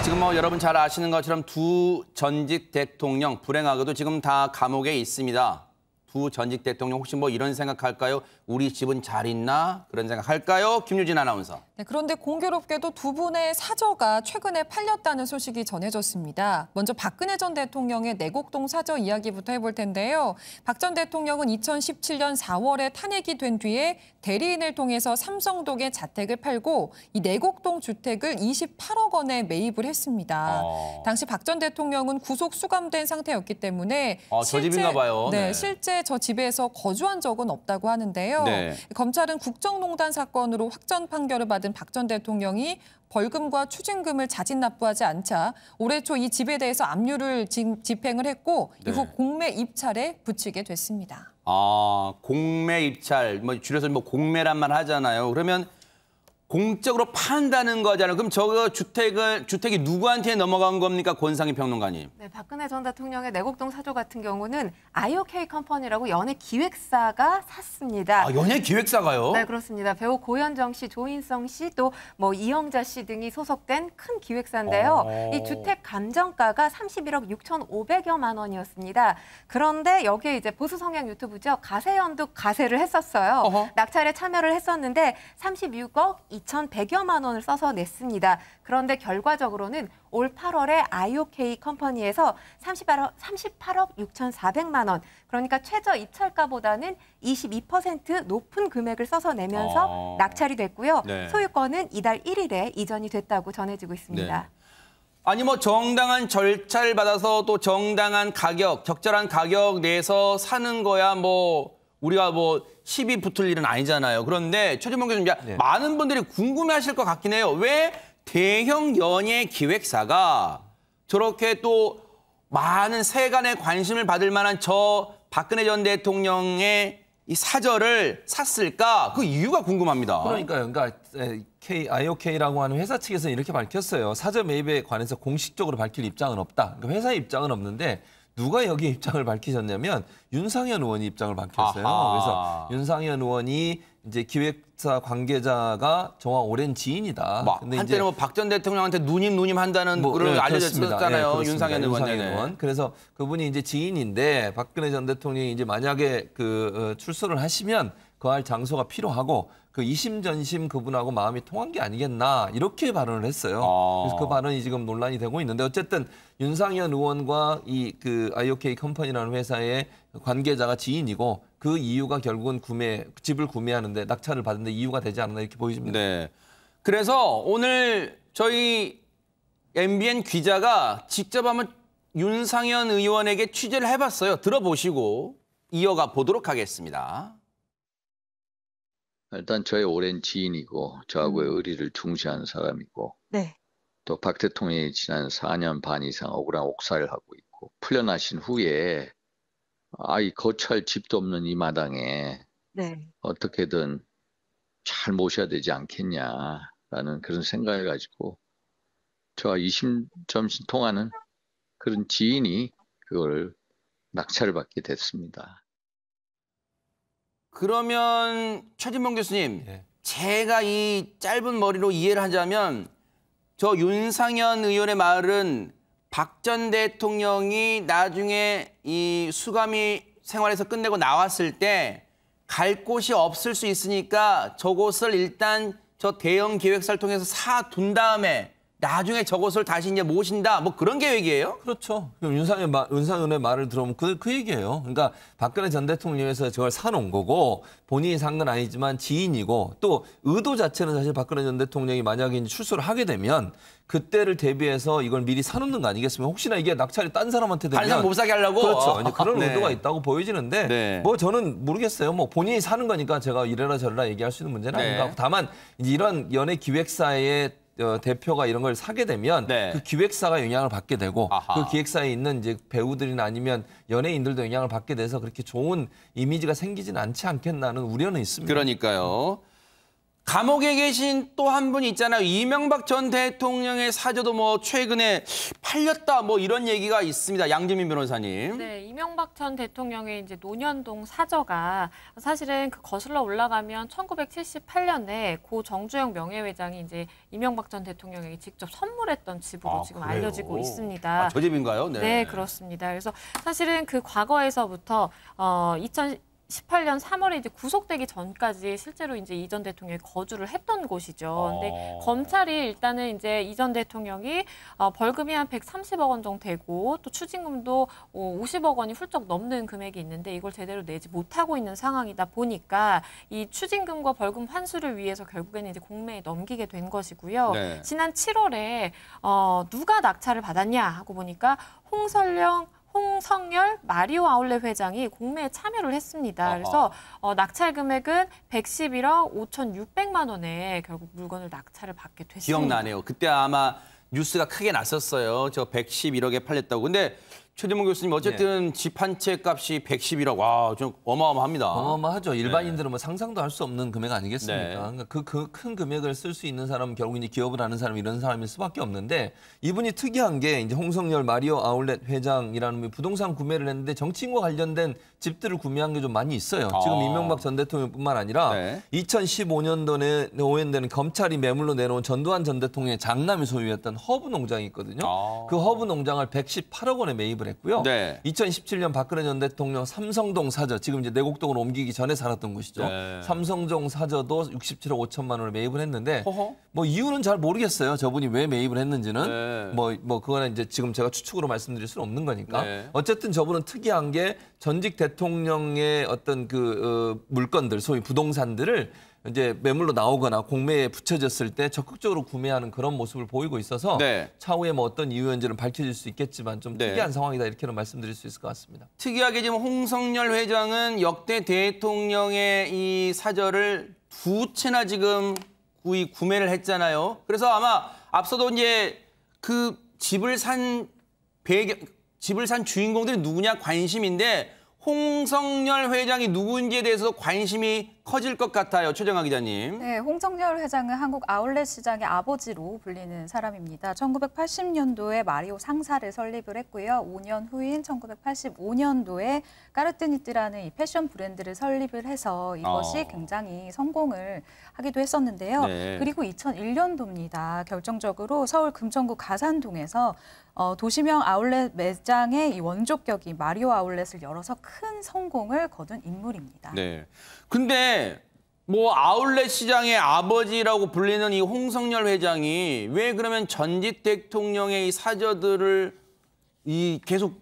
지금 여러분 잘 아시는 것처럼 두 전직 대통령 불행하게도 지금 다 감옥에 있습니다. 두 전직 대통령 혹시 이런 생각할까요? 우리 집은 잘 있나? 그런 생각할까요? 김유진 아나운서. 네, 그런데 공교롭게도 두 분의 사저가 최근에 팔렸다는 소식이 전해졌습니다. 먼저 박근혜 전 대통령의 내곡동 사저 이야기부터 해볼 텐데요. 박 전 대통령은 2017년 4월에 탄핵이 된 뒤에 대리인을 통해서 삼성동의 자택을 팔고 이 내곡동 주택을 28억 원에 매입을 했습니다. 당시 박 전 대통령은 구속 수감된 상태였기 때문에 저 집인가 봐요. 네, 실제 저 집에서 거주한 적은 없다고 하는데요. 네. 검찰은 국정농단 사건으로 확전 판결을 받은 박 전 대통령이 벌금과 추징금을 자진 납부하지 않자 올해 초 이 집에 대해서 압류를 집행을 했고 이후 공매 입찰에 붙이게 됐습니다. 공매 입찰, 줄여서 공매란 말 하잖아요. 그러면 공적으로 판다는 거잖아요. 그럼 저거 주택이 누구한테 넘어간 겁니까? 권상희 평론가님. 네, 박근혜 전 대통령의 내곡동 사저 같은 경우는 IOK 컴퍼니라고 연예 기획사가 샀습니다. 연예 기획사가요? 네, 그렇습니다. 배우 고현정 씨, 조인성 씨, 또 이영자 씨 등이 소속된 큰 기획사인데요. 이 주택 감정가가 31억 6,500여만 원이었습니다. 그런데 여기에 이제 보수 성향 유튜브죠. 가세연도 가세를 했었어요. 낙찰에 참여를 했었는데 36억 2,100여만 원을 써서 냈습니다. 그런데 결과적으로는 올 8월에 IOK 컴퍼니에서 38억 6,400만 원, 그러니까 최저 입찰가보다는 22% 높은 금액을 써서 내면서 낙찰이 됐고요. 네. 소유권은 이달 1일에 이전이 됐다고 전해지고 있습니다. 네. 아니 정당한 절차를 받아서 또 정당한 가격, 적절한 가격 내에서 사는 거야 우리가 시비 붙을 일은 아니잖아요. 그런데 최진봉 교수님, 많은 분들이 궁금해하실 것 같긴 해요. 왜 대형 연예 기획사가 저렇게 또 많은 세간의 관심을 받을 만한 저 박근혜 전 대통령의 이 사저를 샀을까? 그 이유가 궁금합니다. 그러니까요. IOK라고 하는 회사 측에서 이렇게 밝혔어요. 사저 매입에 관해서 공식적으로 밝힐 입장은 없다. 그러니까 회사의 입장은 없는데 누가 여기 입장을 밝히셨냐면 윤상현 의원이 입장을 밝혔어요. 그래서 윤상현 의원이 이제 기획사 관계자가 저와 오랜 지인이다. 근데 한때는 박 전 대통령한테 누님 한다는 그런 알려졌었잖아요. 네, 윤상현 의원. 그래서 그분이 이제 지인인데 박근혜 전 대통령이 이제 만약에 출소를 하시면 거할 장소가 필요하고 그 이심전심 그분하고 마음이 통한 게 아니겠나 이렇게 발언을 했어요. 그래서 그 발언이 지금 논란이 되고 있는데 어쨌든 윤상현 의원과 IOK 컴퍼니라는 회사의 관계자가 지인이고 그 이유가 결국은 집을 구매하는데 낙찰을 받는데 이유가 되지 않나 이렇게 보여집니다. 네. 그래서 오늘 저희 MBN 기자가 직접 한번 윤상현 의원에게 취재를 해봤어요. 들어보시고 이어가 보도록 하겠습니다. 일단 저의 오랜 지인이고 저하고의 의리를 중시하는 사람이고 또 박 대통령이 지난 4년 반 이상 억울한 옥살이를 하고 있고 풀려나신 후에 이 거처할 집도 없는 이 마당에 어떻게든 잘 모셔야 되지 않겠냐라는 그런 생각을 가지고 저와 이심점심 통하는 그런 지인이 그걸 낙찰을 받게 됐습니다. 그러면 최진봉 교수님, 제가 이 짧은 머리로 이해를 하자면 저 윤상현 의원의 말은 박 전 대통령이 나중에 이 수감이 생활에서 끝내고 나왔을 때 갈 곳이 없을 수 있으니까 저곳을 일단 저 대형 기획사를 통해서 사둔 다음에 나중에 저곳을 다시 이제 모신다. 그런 계획이에요? 그렇죠. 그럼 윤상현의 말을 들어보면 그 얘기예요. 그러니까 박근혜 전 대통령에서 저걸 사놓은 거고 본인이 산 건 아니지만 지인이고 또 의도 자체는 사실 박근혜 전 대통령이 만약에 이제 출소를 하게 되면 그때를 대비해서 이걸 미리 사놓는 거 아니겠습니까? 혹시나 이게 낙찰이 딴 사람한테 되면 다른 사람 못 사게 하려고? 그렇죠. 이제 그런 의도가 있다고 보여지는데 저는 모르겠어요. 본인이 사는 거니까 제가 이래라 저래라 얘기할 수 있는 문제는 아닌가. 다만 이제 이런 연예 기획사의 대표가 이런 걸 사게 되면 그 기획사가 영향을 받게 되고 그 기획사에 있는 이제 배우들이나 아니면 연예인들도 영향을 받게 돼서 그렇게 좋은 이미지가 생기진 않지 않겠나는 우려는 있습니다. 그러니까요. 감옥에 계신 또 한 분이 있잖아요. 이명박 전 대통령의 사저도 뭐 최근에 팔렸다 뭐 이런 얘기가 있습니다. 양재민 변호사님. 네, 이명박 전 대통령의 이제 논현동 사저가 사실은 그 거슬러 올라가면 1978년에 고 정주영 명예회장이 이제 이명박 전 대통령에게 직접 선물했던 집으로 지금 그래요? 알려지고 있습니다. 저 집인가요? 네. 네, 그렇습니다. 그래서 사실은 그 과거에서부터 2018년 3월에 이제 구속되기 전까지 실제로 이제 이 전 대통령이 거주를 했던 곳이죠. 근데 검찰이 일단은 이제 이 전 대통령이 벌금이 한 130억 원 정도 되고 또 추징금도 50억 원이 훌쩍 넘는 금액이 있는데 이걸 제대로 내지 못하고 있는 상황이다 보니까 이 추징금과 벌금 환수를 위해서 결국에는 이제 공매에 넘기게 된 것이고요. 네. 지난 7월에 누가 낙찰을 받았냐 하고 보니까 홍성열 마리오 아울렛 회장이 공매에 참여를 했습니다. 그래서 낙찰 금액은 111억 5,600만 원에 결국 물건을 낙찰을 받게 됐습니다. 기억나네요. 그때 아마 뉴스가 크게 났었어요. 저 111억에 팔렸다고. 근데 최재문 교수님 어쨌든 집 한 채 값이 111억. 와, 좀 어마어마합니다. 어마어마하죠. 일반인들은 뭐 상상도 할 수 없는 금액 아니겠습니까? 네. 그러니까 그 큰 금액을 쓸 수 있는 사람은 결국 이제 기업을 하는 사람 이런 사람일 수밖에 없는데 이분이 특이한 게 이제 홍성열 마리오 아울렛 회장이라는 분이 부동산 구매를 했는데 정치인과 관련된 집들을 구매한 게 좀 많이 있어요. 지금 이명박 전 대통령뿐만 아니라 2015년도에 오해되는 검찰이 매물로 내놓은 전두환 전 대통령의 장남이 소유했던 허브 농장이 있거든요. 그 허브 농장을 118억 원에 매입을 했고요. 2017년 박근혜 전 대통령 삼성동 사저, 지금 이제 내곡동으로 옮기기 전에 살았던 곳이죠. 삼성동 사저도 67억 5천만 원을 매입을 했는데 뭐 이유는 잘 모르겠어요. 저분이 왜 매입을 했는지는 뭐 그거는 이제 지금 제가 추측으로 말씀드릴 수는 없는 거니까. 어쨌든 저분은 특이한 게 전직 대통령의 어떤 물건들, 소위 부동산들을 이제 매물로 나오거나 공매에 붙여졌을 때 적극적으로 구매하는 그런 모습을 보이고 있어서 차후에 뭐 어떤 이유인지는 밝혀질 수 있겠지만 좀 특이한 상황이다 이렇게는 말씀드릴 수 있을 것 같습니다. 특이하게 지금 홍성열 회장은 역대 대통령의 이 사저를 2채나 지금 구매를 했잖아요. 그래서 아마 앞서도 이제 그 집을 산 주인공들이 누구냐 관심인데 홍성열 회장이 누구인지에 대해서 관심이 커질 것 같아요. 최정아 기자님. 네, 홍성열 회장은 한국 아울렛 시장의 아버지로 불리는 사람입니다. 1980년도에 마리오 상사를 설립을 했고요. 5년 후인 1985년도에 까르띠니뜨라는 이 패션 브랜드를 설립을 해서 이것이 굉장히 성공을 하기도 했었는데요. 그리고 2001년도입니다. 결정적으로 서울 금천구 가산동에서 도시명 아울렛 매장의 이 원조격인 마리오 아울렛을 열어서 큰 성공을 거둔 인물입니다. 네. 근데 뭐 아울렛 시장의 아버지라고 불리는 이 홍성열 회장이 왜 그러면 전직 대통령의 이 사저들을 계속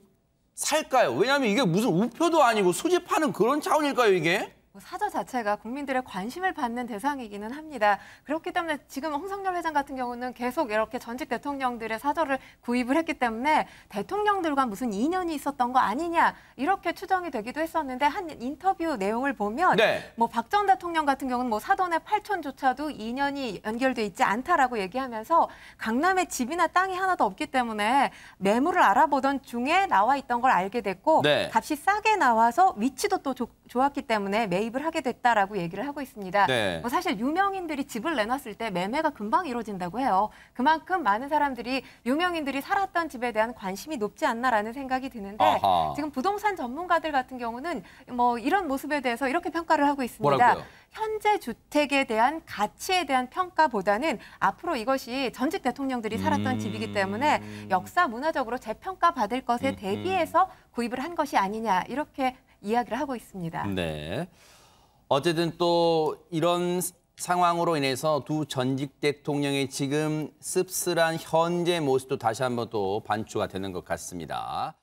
살까요? 왜냐하면 이게 무슨 우표도 아니고 수집하는 그런 차원일까요, 이게? 사저 자체가 국민들의 관심을 받는 대상이기는 합니다. 그렇기 때문에 지금 홍성열 회장 같은 경우는 계속 이렇게 전직 대통령들의 사저를 구입을 했기 때문에 대통령들과 무슨 인연이 있었던 거 아니냐 이렇게 추정이 되기도 했었는데 한 인터뷰 내용을 보면 뭐 박 전 대통령 같은 경우는 뭐 사돈의 팔촌조차도 인연이 연결돼 있지 않다라고 얘기하면서 강남에 집이나 땅이 하나도 없기 때문에 매물을 알아보던 중에 나와 있던 걸 알게 됐고 값이 싸게 나와서 위치도 또 좋았기 때문에 매입을 하게 됐다라고 얘기를 하고 있습니다. 뭐 사실 유명인들이 집을 내놨을 때 매매가 금방 이루어진다고 해요. 그만큼 많은 사람들이 유명인들이 살았던 집에 대한 관심이 높지 않나라는 생각이 드는데 지금 부동산 전문가들 같은 경우는 뭐 이런 모습에 대해서 이렇게 평가를 하고 있습니다. 뭐라고요? 현재 주택에 대한 가치에 대한 평가보다는 앞으로 이것이 전직 대통령들이 살았던 집이기 때문에 역사 문화적으로 재평가받을 것에 대비해서 구입을 한 것이 아니냐 이렇게 이야기를 하고 있습니다. 네. 어쨌든 또 이런 상황으로 인해서 두 전직 대통령의 지금 씁쓸한 현재 모습도 다시 한번 또 반추가 되는 것 같습니다.